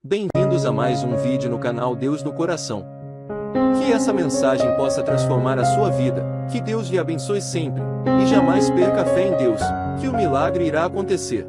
Bem-vindos a mais um vídeo no canal Deus no Coração. Que essa mensagem possa transformar a sua vida, que Deus lhe abençoe sempre, e jamais perca a fé em Deus, que o milagre irá acontecer.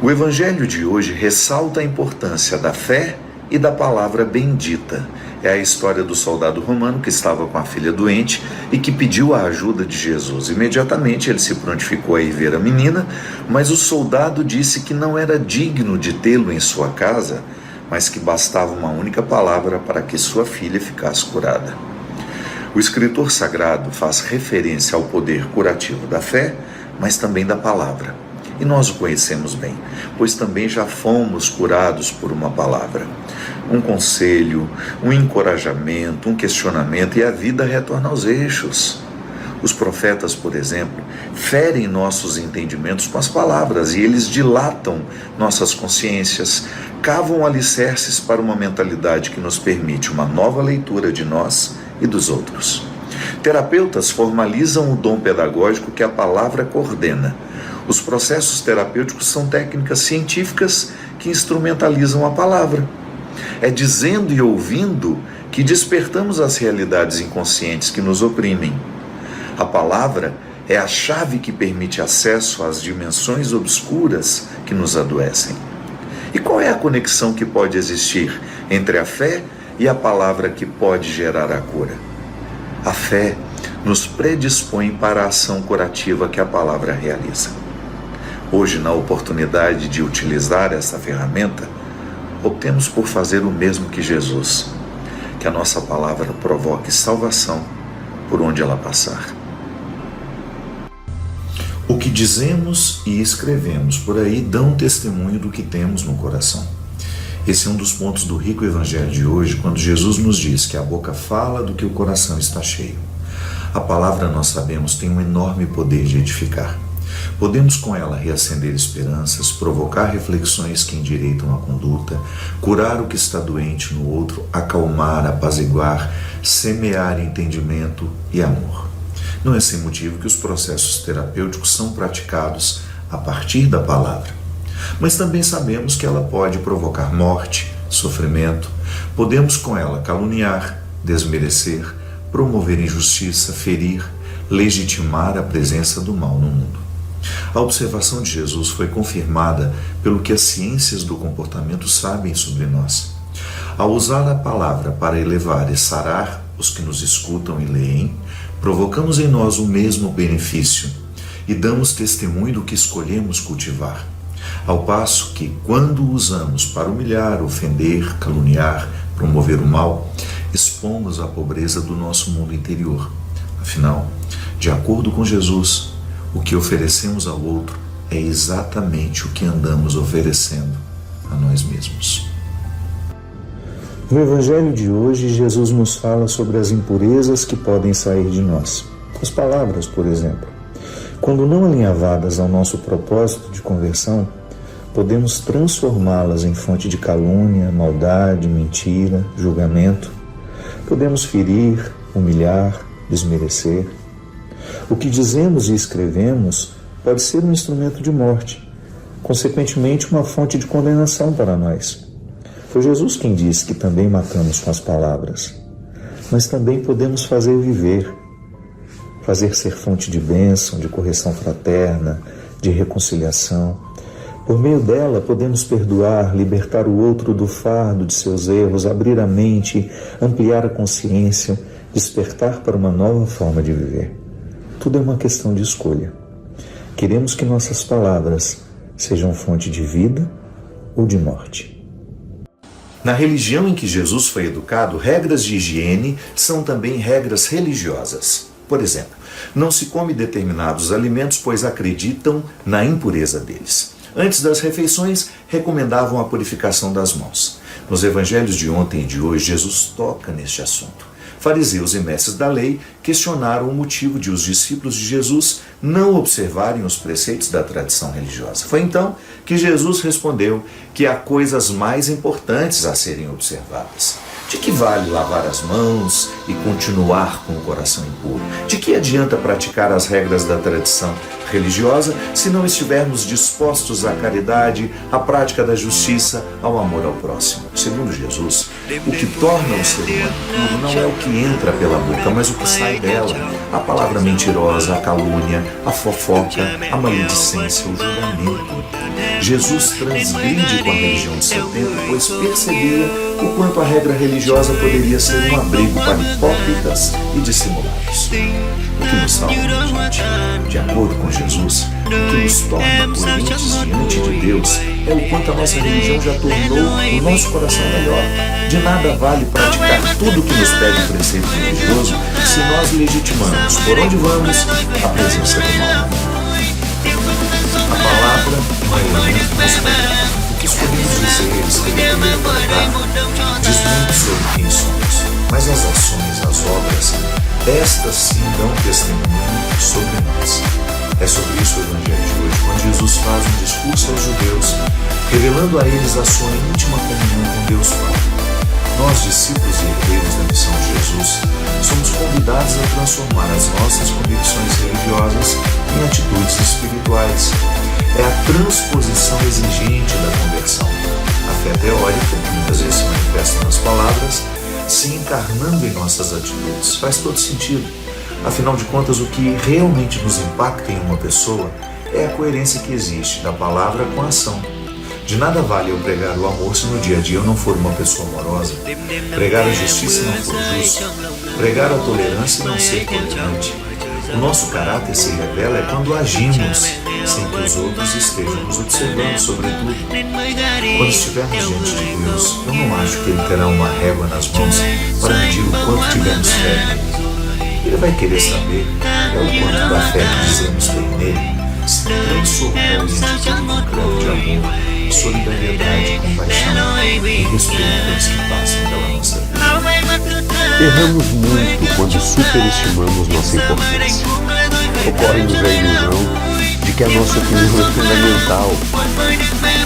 O Evangelho de hoje ressalta a importância da fé e da palavra bendita. É a história do soldado romano que estava com a filha doente e que pediu a ajuda de Jesus. Imediatamente ele se prontificou a ir ver a menina, mas o soldado disse que não era digno de tê-lo em sua casa, mas que bastava uma única palavra para que sua filha ficasse curada. O escritor sagrado faz referência ao poder curativo da fé, mas também da palavra. E nós o conhecemos bem, pois também já fomos curados por uma palavra. Um conselho, um encorajamento, um questionamento, e a vida retorna aos eixos. Os profetas, por exemplo, ferem nossos entendimentos com as palavras, e eles dilatam nossas consciências, cavam alicerces para uma mentalidade que nos permite uma nova leitura de nós e dos outros. Terapeutas formalizam o dom pedagógico que a palavra coordena. Os processos terapêuticos são técnicas científicas que instrumentalizam a palavra. É dizendo e ouvindo que despertamos as realidades inconscientes que nos oprimem. A palavra é a chave que permite acesso às dimensões obscuras que nos adoecem. E qual é a conexão que pode existir entre a fé e a palavra que pode gerar a cura? A fé nos predispõe para a ação curativa que a palavra realiza. Hoje, na oportunidade de utilizar essa ferramenta, optemos por fazer o mesmo que Jesus, que a nossa palavra provoque salvação por onde ela passar. O que dizemos e escrevemos por aí dão testemunho do que temos no coração. Esse é um dos pontos do rico evangelho de hoje, quando Jesus nos diz que a boca fala do que o coração está cheio. A palavra, nós sabemos, tem um enorme poder de edificar. Podemos com ela reacender esperanças, provocar reflexões que endireitam a conduta, curar o que está doente no outro, acalmar, apaziguar, semear entendimento e amor. Não é sem motivo que os processos terapêuticos são praticados a partir da palavra. Mas também sabemos que ela pode provocar morte, sofrimento. Podemos com ela caluniar, desmerecer, promover injustiça, ferir, legitimar a presença do mal no mundo. A observação de Jesus foi confirmada pelo que as ciências do comportamento sabem sobre nós. Ao usar a palavra para elevar e sarar os que nos escutam e leem, provocamos em nós o mesmo benefício e damos testemunho do que escolhemos cultivar. Ao passo que, quando usamos para humilhar, ofender, caluniar, promover o mal, expomos a pobreza do nosso mundo interior. Afinal, de acordo com Jesus, o que oferecemos ao outro é exatamente o que andamos oferecendo a nós mesmos. No Evangelho de hoje, Jesus nos fala sobre as impurezas que podem sair de nós. As palavras, por exemplo. Quando não alinhavadas ao nosso propósito de conversão, podemos transformá-las em fonte de calúnia, maldade, mentira, julgamento. Podemos ferir, humilhar, desmerecer. O que dizemos e escrevemos pode ser um instrumento de morte, consequentemente uma fonte de condenação para nós. Foi Jesus quem disse que também matamos com as palavras, mas também podemos fazer viver, fazer ser fonte de bênção, de correção fraterna, de reconciliação. Por meio dela podemos perdoar, libertar o outro do fardo de seus erros, abrir a mente, ampliar a consciência, despertar para uma nova forma de viver. Tudo é uma questão de escolha. Queremos que nossas palavras sejam fonte de vida ou de morte. Na religião em que Jesus foi educado, regras de higiene são também regras religiosas. Por exemplo, não se come determinados alimentos, pois acreditam na impureza deles. Antes das refeições, recomendavam a purificação das mãos. Nos evangelhos de ontem e de hoje, Jesus toca neste assunto. Fariseus e mestres da lei questionaram o motivo de os discípulos de Jesus não observarem os preceitos da tradição religiosa. Foi então que Jesus respondeu que há coisas mais importantes a serem observadas. De que vale lavar as mãos e continuar com o coração impuro? De que adianta praticar as regras da tradição religiosa se não estivermos dispostos à caridade, à prática da justiça, ao amor ao próximo? Segundo Jesus, o que torna o ser humano puro não é o que entra pela boca, mas o que sai dela. A palavra mentirosa, a calúnia, a fofoca, a maledicência, o julgamento. Jesus transgride com a religião de seu tempo, pois percebia o quanto a regra religiosa poderia ser um abrigo para hipócritas e dissimulados. O que nos salva, gente, de acordo com Jesus, o que nos torna coerentes diante de Deus é o quanto a nossa religião já tornou o nosso coração melhor. De nada vale praticar tudo o que nos pede o preceito religioso se nós legitimamos, por onde vamos, a presença do mal. A palavra é um elemento transparente. O que escolhemos dizer, escrever e interpretar diz muito sobre quem somos, mas as ações, as obras, estas sim dão testemunho sobre nós. É sobre isso o Evangelho de hoje, quando Jesus faz um discurso aos judeus, revelando a eles a sua íntima comunhão com Deus Pai. Nós, discípulos e herdeiros da missão de Jesus, somos convidados a transformar as nossas convicções religiosas em atitudes espirituais. É a transposição exigente da conversão. A fé teórica, que muitas vezes se manifesta nas palavras, se encarnando em nossas atitudes. Faz todo sentido. Afinal de contas, o que realmente nos impacta em uma pessoa é a coerência que existe da palavra com a ação. De nada vale eu pregar o amor se no dia a dia eu não for uma pessoa amorosa, pregar a justiça e não for justo, pregar a tolerância e não ser tolerante. O nosso caráter se revela é quando agimos sem que os outros estejam nos observando, sobretudo. Quando estivermos diante de Deus, eu não acho que Ele terá uma régua nas mãos para medir o quanto tivermos fé nele. Ele vai querer saber o quanto da fé que dizemos ter nele se transformou em atitude concreta de amor, solidariedade, compaixão e respeito pelos que passam pela nossa vida. Erramos muito quando superestimamos nossa importância. Ocorre-nos a ilusão de que a nossa opinião é fundamental.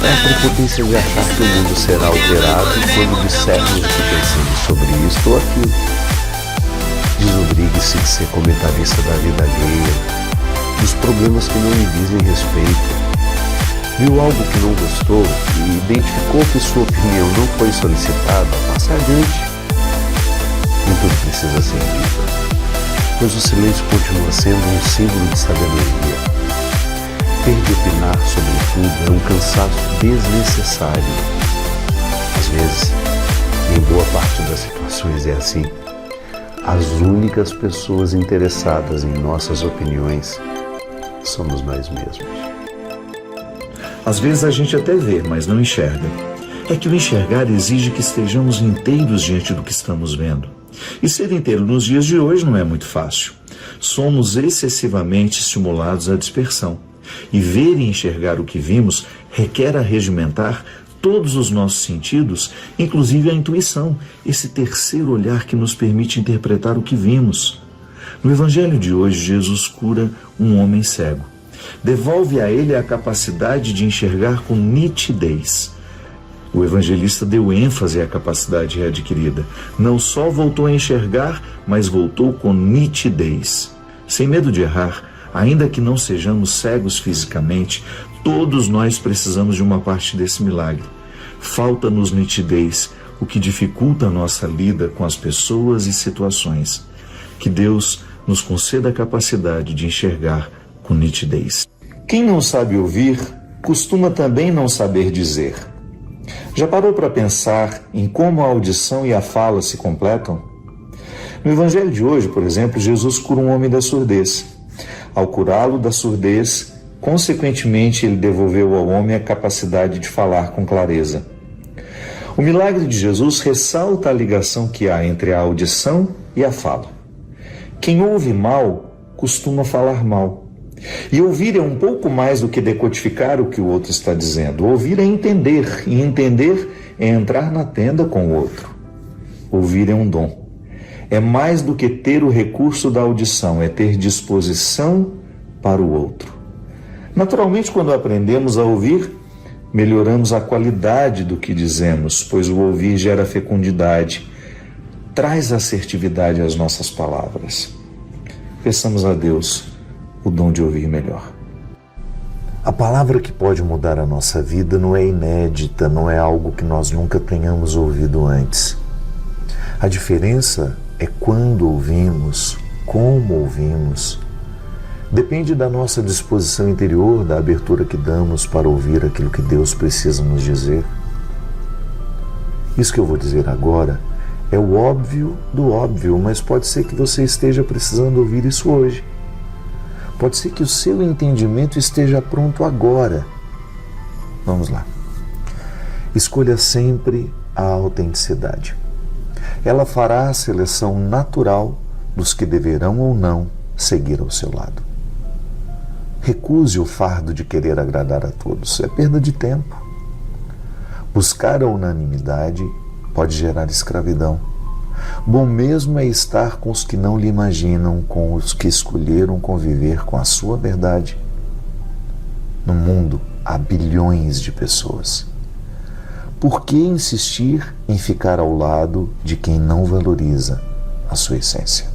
É a prepotência de achar que o mundo será alterado quando dissermos o que pensamos sobre isto ou aquilo. Desobrigue-se de ser comentarista da vida alheia, dos problemas que não lhe dizem respeito. Viu algo que não gostou e identificou que sua opinião não foi solicitada, passe adiante. Nem tudo precisa ser dito, pois o silêncio continua sendo um símbolo de sabedoria. Ter de opinar sobre tudo é um cansaço desnecessário. Às vezes, em boa parte das situações é assim. As únicas pessoas interessadas em nossas opiniões somos nós mesmos. Às vezes a gente até vê, mas não enxerga. É que o enxergar exige que estejamos inteiros diante do que estamos vendo. E ser inteiro nos dias de hoje não é muito fácil. Somos excessivamente estimulados à dispersão. E ver e enxergar o que vimos requer arregimentar todos os nossos sentidos, inclusive a intuição, esse terceiro olhar que nos permite interpretar o que vimos. No Evangelho de hoje, Jesus cura um homem cego. Devolve a ele a capacidade de enxergar com nitidez. O evangelista deu ênfase à capacidade readquirida. Não só voltou a enxergar, mas voltou com nitidez. Sem medo de errar, ainda que não sejamos cegos fisicamente, todos nós precisamos de uma parte desse milagre. Falta-nos nitidez, o que dificulta a nossa lida com as pessoas e situações. Que Deus nos conceda a capacidade de enxergar com nitidez. Quem não sabe ouvir, costuma também não saber dizer. Já parou para pensar em como a audição e a fala se completam? No Evangelho de hoje, por exemplo, Jesus cura um homem da surdez. Ao curá-lo da surdez, consequentemente, ele devolveu ao homem a capacidade de falar com clareza. O milagre de Jesus ressalta a ligação que há entre a audição e a fala. Quem ouve mal costuma falar mal. E ouvir é um pouco mais do que decodificar o que o outro está dizendo. Ouvir é entender, e entender é entrar na tenda com o outro. Ouvir é um dom. É mais do que ter o recurso da audição, é ter disposição para o outro. Naturalmente, quando aprendemos a ouvir, melhoramos a qualidade do que dizemos, pois o ouvir gera fecundidade. traz assertividade às nossas palavras. Peçamos a Deus o dom de ouvir melhor. A palavra que pode mudar a nossa vida não é inédita, não é algo que nós nunca tenhamos ouvido antes. A diferença é quando ouvimos, como ouvimos. Depende da nossa disposição interior, da abertura que damos para ouvir aquilo que Deus precisa nos dizer. Isso que eu vou dizer agora é o óbvio do óbvio, mas pode ser que você esteja precisando ouvir isso hoje. Pode ser que o seu entendimento esteja pronto agora. Vamos lá. Escolha sempre a autenticidade. Ela fará a seleção natural dos que deverão ou não seguir ao seu lado. Recuse o fardo de querer agradar a todos. É perda de tempo. Buscar a unanimidade pode gerar escravidão. Bom mesmo é estar com os que não lhe imaginam, com os que escolheram conviver com a sua verdade. No mundo há bilhões de pessoas. Por que insistir em ficar ao lado de quem não valoriza a sua essência?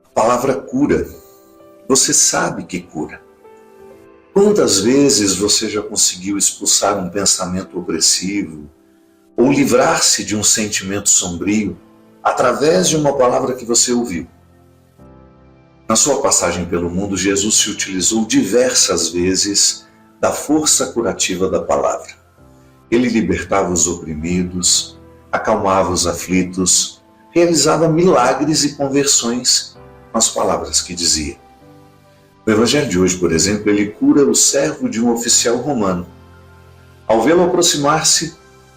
A palavra cura. Você sabe que cura. Quantas vezes você já conseguiu expulsar um pensamento opressivo ou livrar-se de um sentimento sombrio através de uma palavra que você ouviu? Na sua passagem pelo mundo, Jesus se utilizou diversas vezes da força curativa da palavra. Ele libertava os oprimidos, acalmava os aflitos, realizava milagres e conversões com as palavras que dizia. No Evangelho de hoje, por exemplo, ele cura o servo de um oficial romano. Ao vê-lo aproximar-se,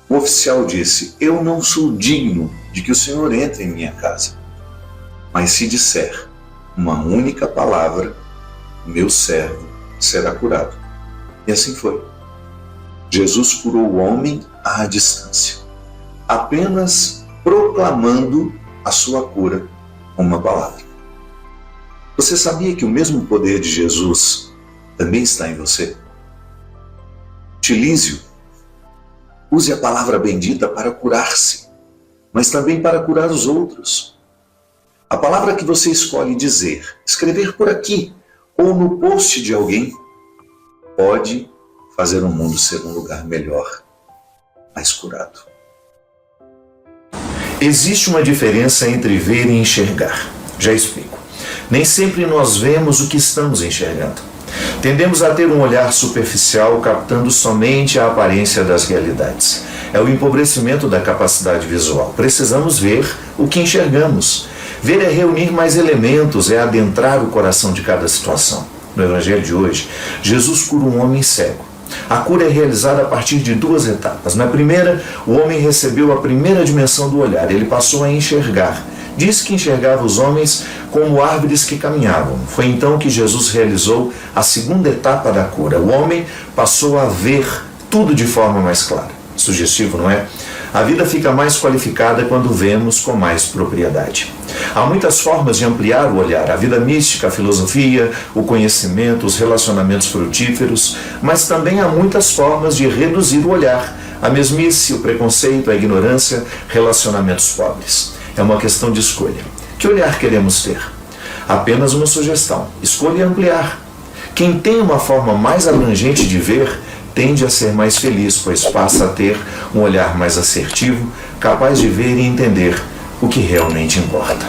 o oficial disse: "Eu não sou digno de que o Senhor entre em minha casa. Mas se disser uma única palavra, o meu servo será curado." E assim foi. Jesus curou o homem à distância, apenas proclamando a sua cura com uma palavra. Você sabia que o mesmo poder de Jesus também está em você? Utilize-o. Use a palavra bendita para curar-se, mas também para curar os outros. A palavra que você escolhe dizer, escrever por aqui ou no post de alguém, pode fazer o mundo ser um lugar melhor, mais curado. Existe uma diferença entre ver e enxergar. Já explico. Nem sempre nós vemos o que estamos enxergando. Tendemos a ter um olhar superficial, captando somente a aparência das realidades. É o empobrecimento da capacidade visual. Precisamos ver o que enxergamos. Ver é reunir mais elementos, é adentrar o coração de cada situação. No Evangelho de hoje, Jesus cura um homem cego. A cura é realizada a partir de duas etapas. Na primeira, o homem recebeu a primeira dimensão do olhar. Ele passou a enxergar. Diz que enxergava os homens como árvores que caminhavam. Foi então que Jesus realizou a segunda etapa da cura. O homem passou a ver tudo de forma mais clara. Sugestivo, não é? A vida fica mais qualificada quando vemos com mais propriedade. Há muitas formas de ampliar o olhar. A vida mística, a filosofia, o conhecimento, os relacionamentos frutíferos, mas também há muitas formas de reduzir o olhar. A mesmice, o preconceito, a ignorância, relacionamentos pobres. É uma questão de escolha. Que olhar queremos ter? Apenas uma sugestão. Escolha ampliar. Quem tem uma forma mais abrangente de ver, tende a ser mais feliz, pois passa a ter um olhar mais assertivo, capaz de ver e entender o que realmente importa.